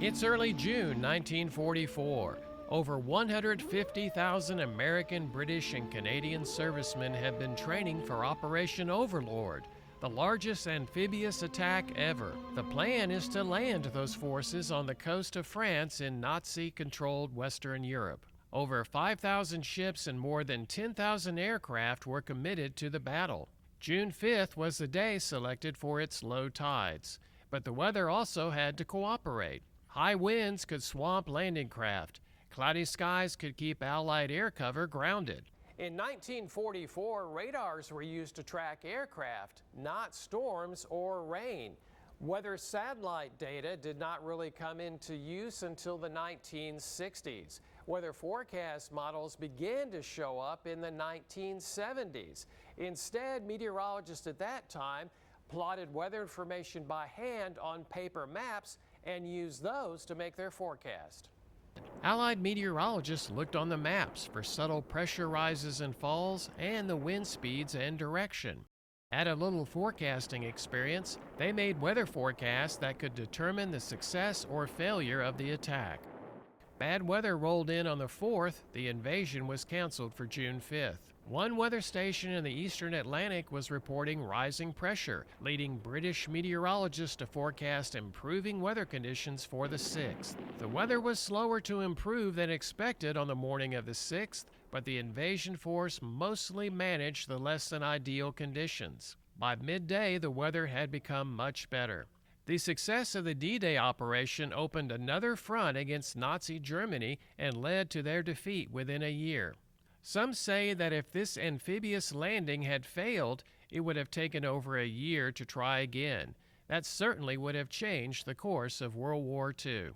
It's early June 1944. Over 150,000 American, British, and Canadian servicemen have been training for Operation Overlord, the largest amphibious attack ever. The plan is to land those forces on the coast of France in Nazi-controlled Western Europe. Over 5,000 ships and more than 10,000 aircraft were committed to the battle. June 5th was the day selected for its low tides, but the weather also had to cooperate. High winds could swamp landing craft. Cloudy skies could keep Allied air cover grounded. In 1944, radars were used to track aircraft, not storms or rain. Weather satellite data did not really come into use until the 1960s. Weather forecast models began to show up in the 1970s. Instead, meteorologists at that time plotted weather information by hand on paper maps and used those to make their forecast. Allied meteorologists looked on the maps for subtle pressure rises and falls and the wind speeds and direction. At a little forecasting experience, they made weather forecasts that could determine the success or failure of the attack. Bad weather rolled in on the 4th, the invasion was canceled for June 5th. One weather station in the eastern Atlantic was reporting rising pressure, leading British meteorologists to forecast improving weather conditions for the 6th. The weather was slower to improve than expected on the morning of the 6th, but the invasion force mostly managed the less than ideal conditions. By midday, the weather had become much better. The success of the D-Day operation opened another front against Nazi Germany and led to their defeat within a year. Some say that if this amphibious landing had failed, it would have taken over a year to try again. That certainly would have changed the course of World War II.